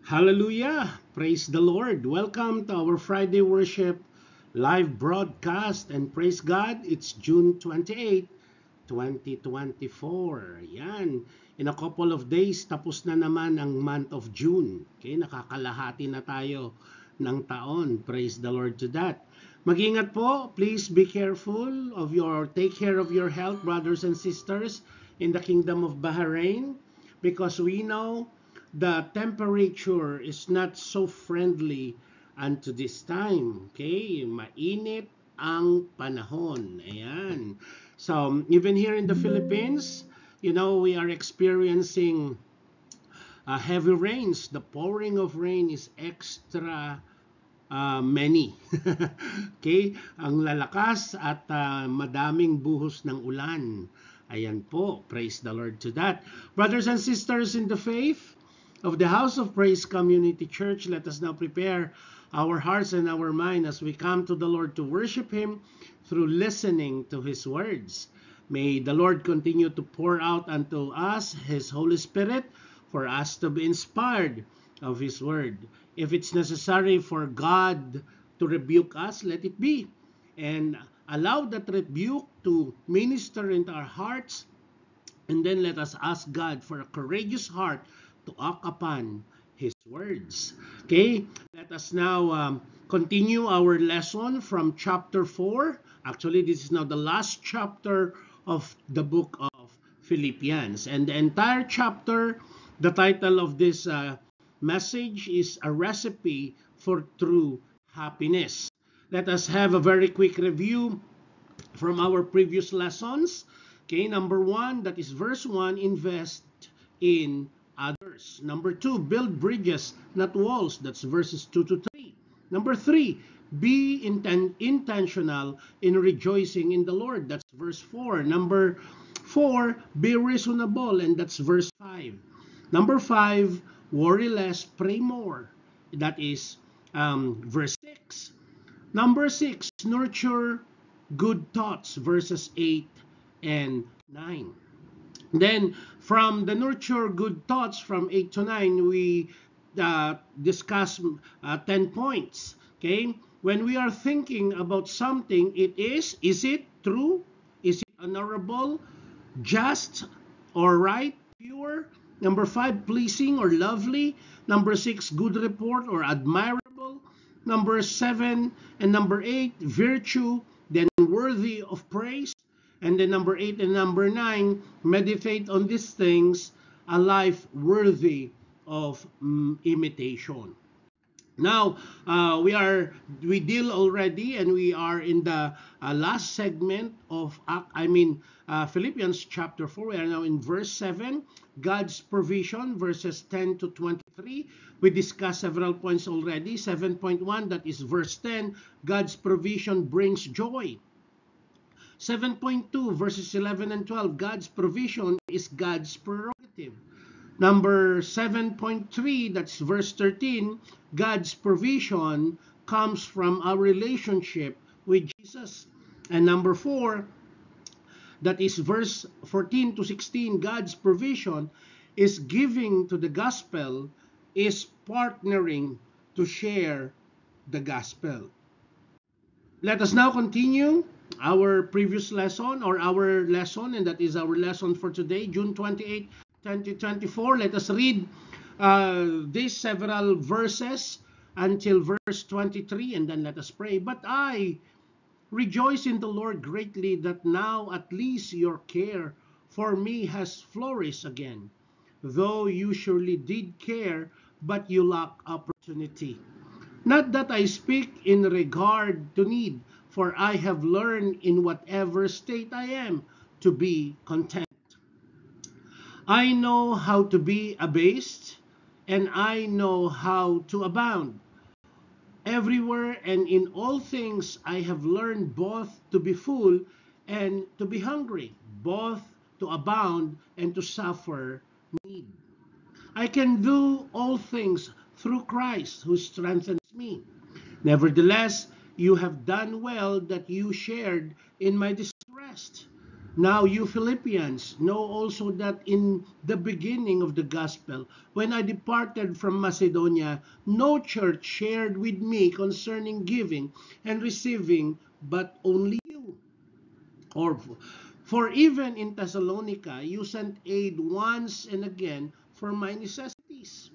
Hallelujah! Praise the Lord! Welcome to our Friday worship live broadcast, and praise God, it's June 28, 2024. Yan. In a couple of days, tapos na naman ang month of June. Okay, nakakalahati na tayo ng taon. Praise the Lord to that. Mag-ingat po. Please be careful take care of your health, brothers and sisters, in the Kingdom of Bahrain, because we know the temperature is not so friendly unto this time. Okay? Mainit ang panahon. Ayan. So, even here in the Philippines, we are experiencing heavy rains. The pouring of rain is extra many. Okay? Ang lalakas at madaming buhos ng ulan. Ayan po. Praise the Lord to that. Brothers and sisters in the faith of the House of Praise Community Church, let us now prepare our hearts and our mind as we come to the Lord to worship Him through listening to His words. May the Lord continue to pour out unto us His Holy Spirit for us to be inspired of His word. If it's necessary for God to rebuke us, let it be. And allow that rebuke to minister into our hearts. And then let us ask God for a courageous heart to act upon His words. Okay, let us now continue our lesson from chapter 4. Actually, this is now the last chapter of the book of Philippians. And the entire chapter, the title of this message is A Recipe for True Happiness. Let us have a very quick review from our previous lessons. Okay, number 1, that is verse 1, invest in others. Number 2, build bridges, not walls. That's verses 2 to 3. Number 3, be intentional in rejoicing in the Lord. That's verse 4. Number 4, be reasonable, and that's verse 5. Number 5, worry less, pray more. That is verse 6. Number 6, nurture good thoughts, verses 8 and 9. Then from the nurture good thoughts from 8 to 9, we discuss 10 points. Okay? When we are thinking about something, is it true? Is it honorable, just, or right, pure? Number 5, pleasing or lovely. Number 6, good report or admirable. Number 7 and number 8, virtue, then worthy of praise. And then number 8 and number 9, meditate on these things, a life worthy of imitation. Now, we deal already, and we are in the last segment of Philippians chapter 4. We are now in verse 7, God's provision, verses 10 to 23. We discussed several points already. 7.1, that is verse 10, God's provision brings joy. 7.2, verses 11 and 12, God's provision is God's prerogative. Number 7.3, that's verse 13, God's provision comes from our relationship with Jesus. And number 4, that is verse 14 to 16, God's provision is giving to the gospel, is partnering to share the gospel. Let us now continue our previous lesson, or our lesson, and that is our lesson for today, June 28, 2024. Let us read these several verses until verse 23, and then let us pray. But I rejoice in the Lord greatly that now at least your care for me has flourished again, though you surely did care, but you lack opportunity. Not that I speak in regard to need, for I have learned in whatever state I am to be content. I know how to be abased, and I know how to abound. Everywhere and in all things I have learned both to be full and to be hungry, both to abound and to suffer need. I can do all things through Christ who strengthens me. Nevertheless, you have done well that you shared in my distress. Now you Philippians know also that in the beginning of the gospel, when I departed from Macedonia, no church shared with me concerning giving and receiving, but only you. Or for even in Thessalonica, you sent aid once and again for my necessities.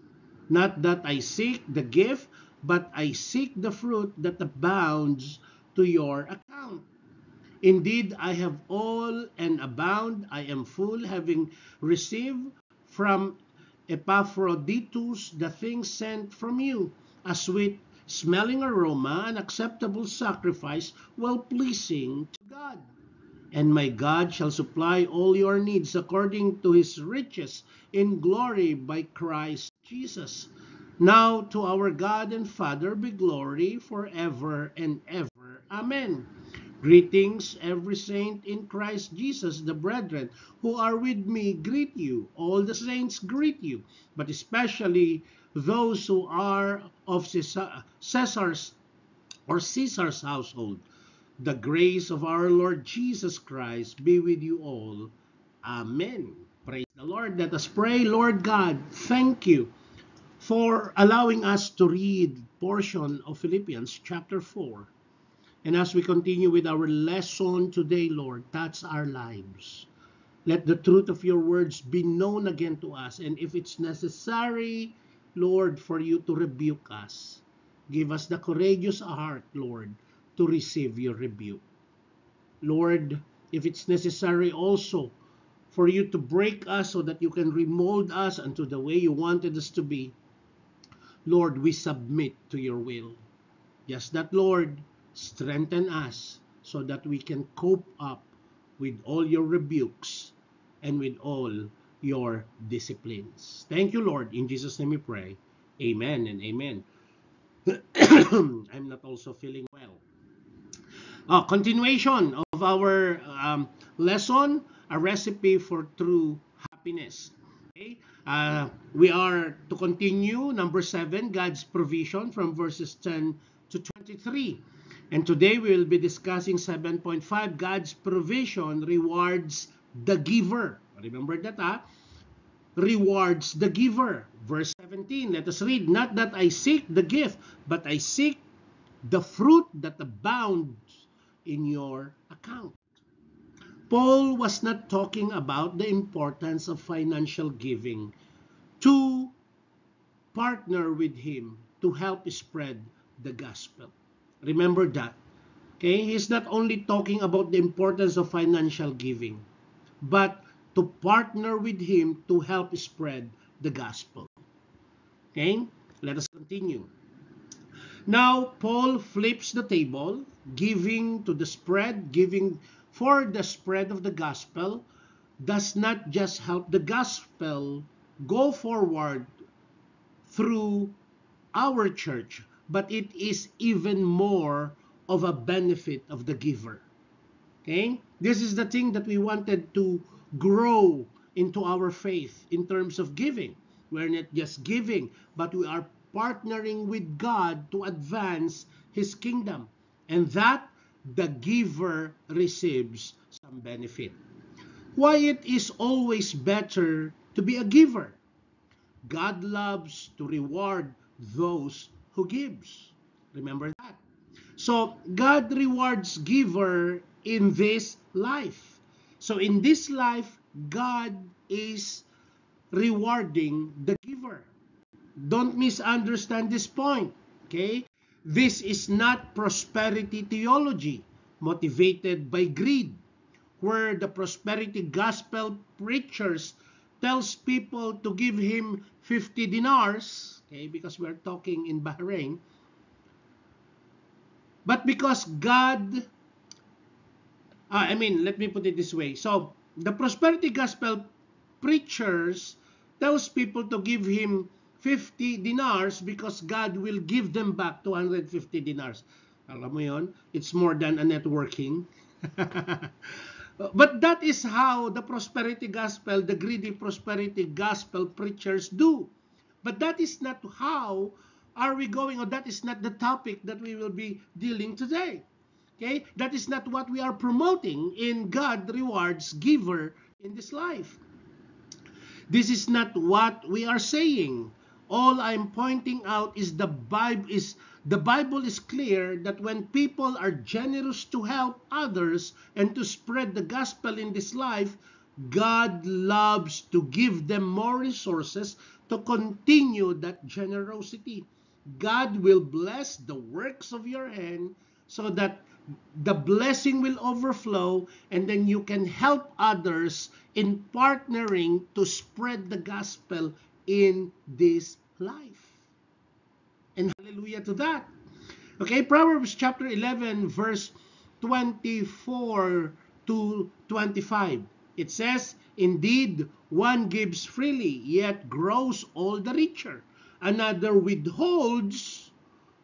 Not that I seek the gift, but I seek the fruit that abounds to your account. Indeed, I have all and abound. I am full, having received from Epaphroditus the things sent from you, a sweet smelling aroma, an acceptable sacrifice, well pleasing to God. And my God shall supply all your needs according to his riches in glory by Christ Jesus. Now to our God and Father be glory forever and ever. Amen. Greetings, every saint in Christ Jesus. The brethren who are with me greet you. All the saints greet you, but especially those who are of Caesar's household. The grace of our Lord Jesus Christ be with you all. Amen. Praise the Lord. Let us pray. Lord God, thank you for allowing us to read portion of Philippians chapter 4. And as we continue with our lesson today, Lord, touch our lives. Let the truth of your words be known again to us. And if it's necessary, Lord, for you to rebuke us, give us the courageous heart, Lord, to receive your rebuke. Lord, if it's necessary also for you to break us so that you can remold us unto the way you wanted us to be, Lord, we submit to your will. Just that, Lord, strengthen us so that we can cope up with all your rebukes and with all your disciplines. Thank you, Lord. In Jesus' name we pray. Amen and amen. I'm not also feeling well. Continuation of our lesson, a recipe for true happiness. Okay? We are to continue number 7, God's provision from verses 10 to 23. And today we will be discussing 7.5, God's provision rewards the giver. Remember that, rewards the giver. Verse 17, let us read, not that I seek the gift, but I seek the fruit that abounds in your account. Paul was not talking about the importance of financial giving to partner with him to help spread the gospel. Remember that. Okay? He's not only talking about the importance of financial giving, but to partner with him to help spread the gospel. Okay? Let us continue. Now, Paul flips the table, giving for the spread of the gospel does not just help the gospel go forward through our church, but it is even more of a benefit of the giver. Okay? This is the thing that we wanted to grow into our faith in terms of giving. We're not just giving, but we are partnering with God to advance his kingdom. And that the giver receives some benefit. Why it is always better to be a giver? God loves to reward those who gives. Remember that. So God rewards giver in this life. So in this life, God is rewarding the giver. Don't misunderstand this point. Okay? This is not prosperity theology motivated by greed, where the prosperity gospel preachers tells people to give him 50 dinars, okay, because we're talking in Bahrain, but because God, let me put it this way. So, the prosperity gospel preachers tells people to give him 50 dinars because God will give them back 250 dinars. Alam mo yon? It's more than a networking. But that is how the prosperity gospel, the greedy prosperity gospel preachers do. But that is not how are we going, or that is not the topic that we will be dealing today. Okay? That is not what we are promoting in God rewards giver in this life. This is not what we are saying. All I'm pointing out is the Bible is clear that when people are generous to help others and to spread the gospel in this life, God loves to give them more resources to continue that generosity. God will bless the works of your hand so that the blessing will overflow, and then you can help others in partnering to spread the gospel in this life. And hallelujah to that. Okay, Proverbs chapter 11, verse 24 to 25. It says, "Indeed, one gives freely, yet grows all the richer. Another withholds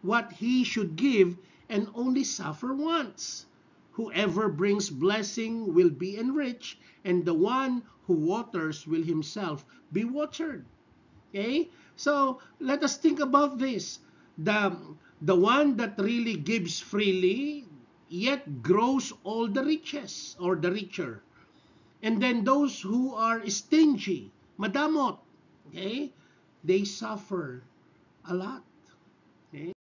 what he should give and only suffer once. Whoever brings blessing will be enriched, and the one who waters will himself be watered." Okay? So let us think about this. The, the one that really gives freely, yet grows all the riches or the richer. And then those who are stingy, madamot, okay, they suffer a lot. Okay?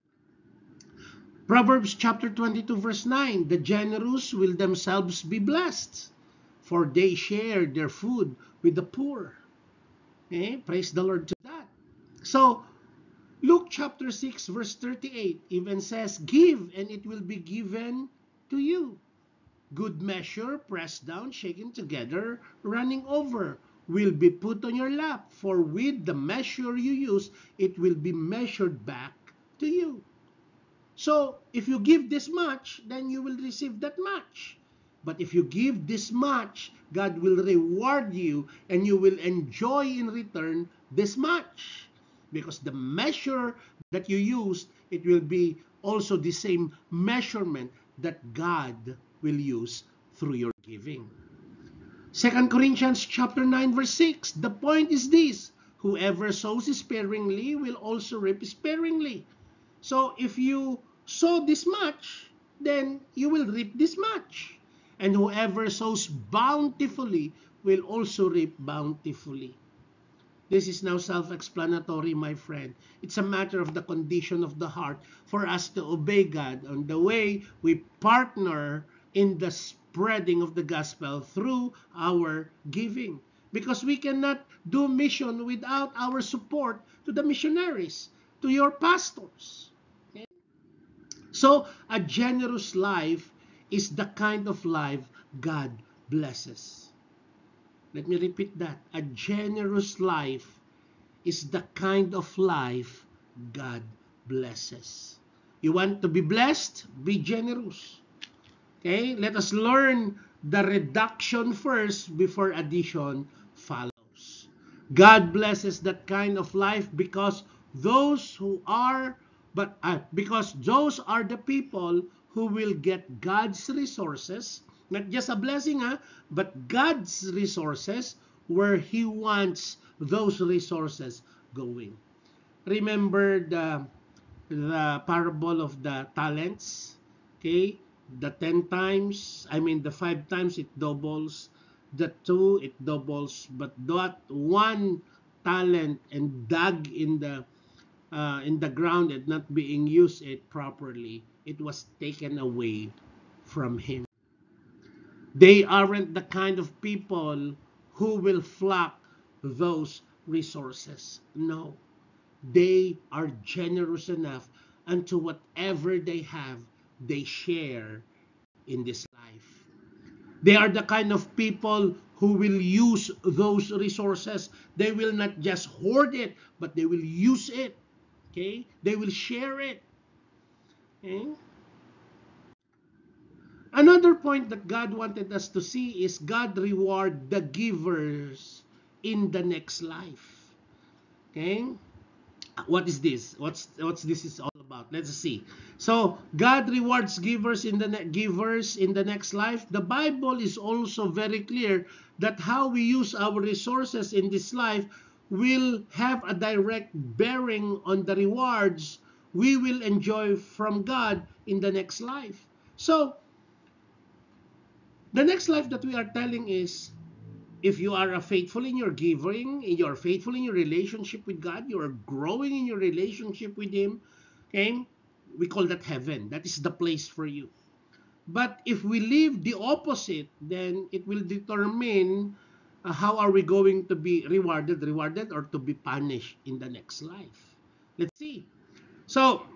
Proverbs chapter 22 verse 9, "The generous will themselves be blessed, for they share their food with the poor." Okay? Praise the Lord to that. So, Luke chapter 6 verse 38 even says, "Give and it will be given to you. Good measure, pressed down, shaken together, running over, will be put on your lap. For with the measure you use, it will be measured back to you." So, if you give this much, then you will receive that much. But if you give this much, God will reward you and you will enjoy in return this much. Because the measure that you use, it will be also the same measurement that God will use through your giving. 2 Corinthians chapter 9 verse 6, the point is this: whoever sows sparingly will also reap sparingly. So if you sow this much, then you will reap this much. And whoever sows bountifully will also reap bountifully. This is now self-explanatory, my friend. It's a matter of the condition of the heart for us to obey God on the way we partner in the spreading of the gospel through our giving. Because we cannot do mission without our support to the missionaries, to your pastors. Okay? So, a generous life is the kind of life God blesses. Let me repeat that. A generous life is the kind of life God blesses. You want to be blessed? Be generous. Okay? Let us learn the reduction first before addition follows. God blesses that kind of life because those are the people who will get God's resources, not just a blessing, but God's resources where He wants those resources going. Remember the parable of the talents? Okay? The 10 times, the 5 times it doubles, the 2 it doubles, but that 1 talent and dug in the ground and not being used it properly, it was taken away from him. They aren't the kind of people who will flock those resources. No. They are generous enough unto whatever they have, they share in this life. They are the kind of people who will use those resources. They will not just hoard it, but they will use it. Okay? They will share it. Okay? Another point that God wanted us to see is God reward the givers in the next life. Okay? What is this? What's this is all about? Let's see. So God rewards givers in the next life. The Bible is also very clear that how we use our resources in this life will have a direct bearing on the rewards we will enjoy from God in the next life. So The next life that we are telling is, if you are faithful in your giving, you're faithful in your relationship with God, you are growing in your relationship with Him, okay? We call that heaven. That is the place for you. But if we live the opposite, then it will determine how are we going to be rewarded or to be punished in the next life. Let's see. So,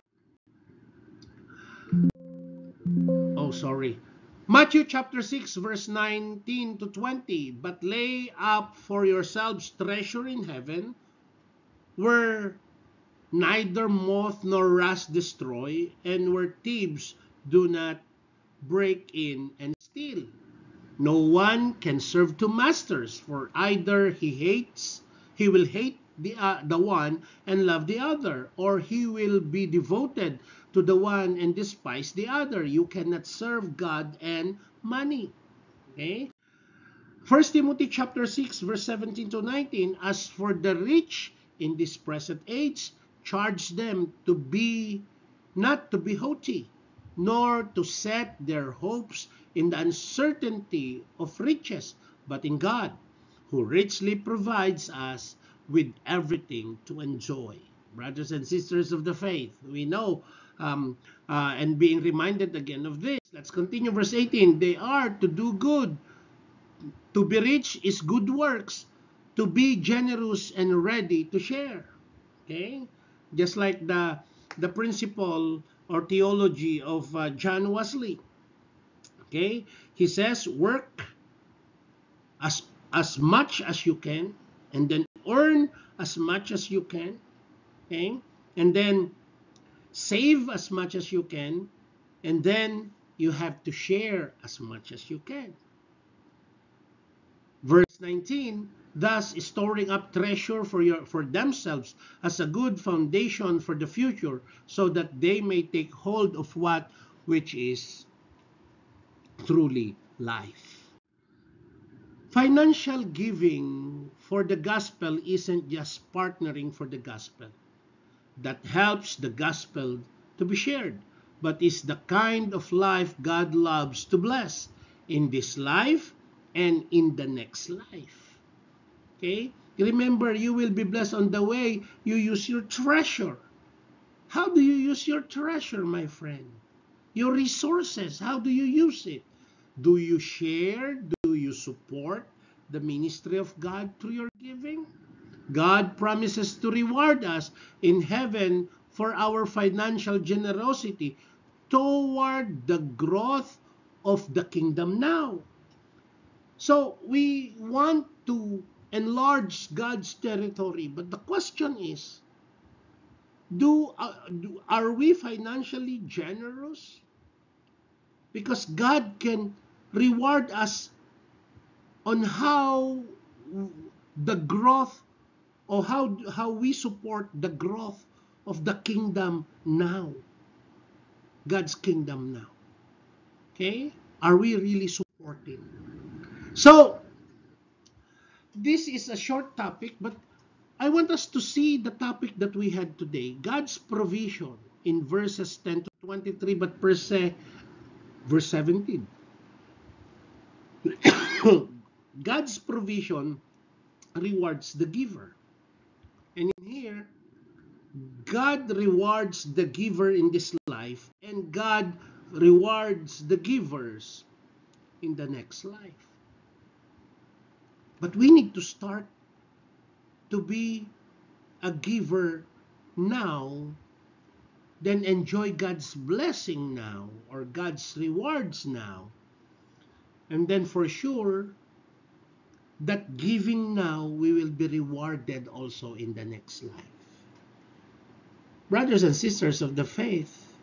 oh, sorry. Matthew chapter 6, verse 19 to 20. But lay up for yourselves treasure in heaven, where neither moth nor rust destroy, and where thieves do not break in and steal. No one can serve two masters, for either he will hate the one and love the other, or he will be devoted to the one and despise the other. You cannot serve God and money. Okay? First Timothy chapter 6, verse 17 to 19. As for the rich in this present age, charge them to be not to be haughty, nor to set their hopes in the uncertainty of riches, but in God, who richly provides us with everything to enjoy. Brothers and sisters of the faith, we know, and being reminded again of this. Let's continue verse 18. They are to do good. To be rich is good works. To be generous and ready to share. Okay? Just like the principle or theology of John Wesley. Okay? He says, work as much as you can, and then earn as much as you can. Okay? And then save as much as you can, and then you have to share as much as you can. Verse 19, thus storing up treasure for themselves as a good foundation for the future, so that they may take hold of what which is truly life. Financial giving for the gospel isn't just partnering for the gospel that helps the gospel to be shared, but is the kind of life God loves to bless in this life and in the next life. Okay? Remember, you will be blessed on the way you use your treasure. How do you use your treasure, my friend? Your resources, how do you use it? Do you share? Do you support the ministry of God through your giving? God promises to reward us in heaven for our financial generosity toward the growth of the kingdom now. So we want to enlarge God's territory, but the question is, are we financially generous? Because God can reward us on how the growth, or how we support the growth of the kingdom now, God's kingdom now. Okay? Are we really supporting? So, this is a short topic, but I want us to see the topic that we had today, God's provision in verses 10 to 23, but per se, verse 17. God's provision rewards the giver. And in here, God rewards the giver in this life, and God rewards the givers in the next life. But we need to start to be a giver now, then enjoy God's blessing now, or God's rewards now. And then for sure, that giving now, we will be rewarded also in the next life. Brothers and sisters of the faith,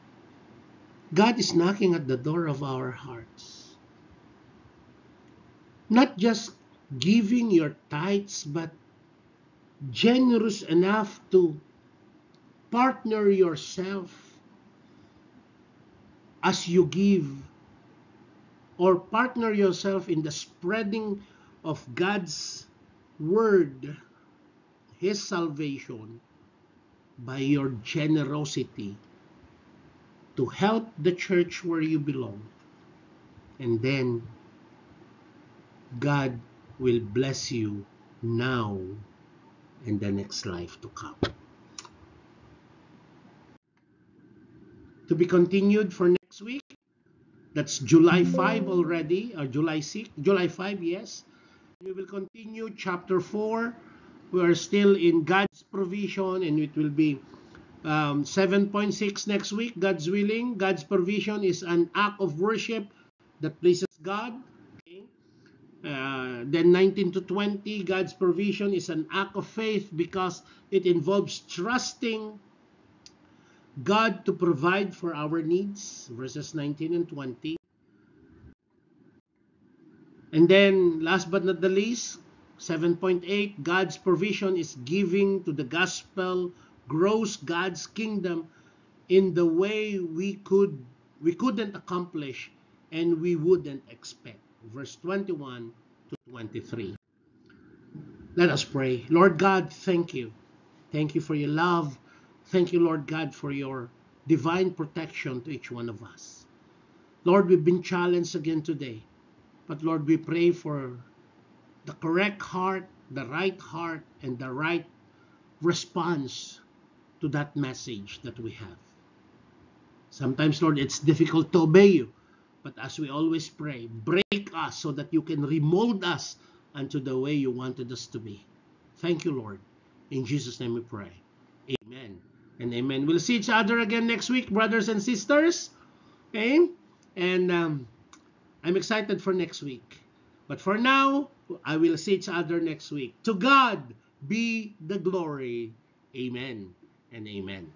God is knocking at the door of our hearts. Not just giving your tithes, but generous enough to partner yourself as you give, or partner yourself in the spreading of God's word, His salvation, by your generosity to help the church where you belong, and then God will bless you now and the next life to come. To be continued for next week. That's July 5 already, or July 6, July 5, yes. We will continue chapter 4. We are still in God's provision, and it will be 7.6 next week, God's willing. God's provision is an act of worship that pleases God. Okay? Then 19 to 20, God's provision is an act of faith because it involves trusting God to provide for our needs, verses 19 and 20. And then, last but not the least, 7.8, God's provision is giving to the gospel, grows God's kingdom in the way we couldn't accomplish and we wouldn't expect. Verse 21 to 23. Let us pray. Lord God, thank you. Thank you for your love. Thank you, Lord God, for your divine protection to each one of us. Lord, we've been challenged again today. But Lord, we pray for the correct heart, and the right response to that message that we have. Sometimes, Lord, it's difficult to obey you. But as we always pray, break us so that you can remold us unto the way you wanted us to be. Thank you, Lord. In Jesus' name we pray. Amen and amen. We'll see each other again next week, brothers and sisters. Okay? And I'm excited for next week. But for now, I will see each other next week. To God be the glory. Amen and amen.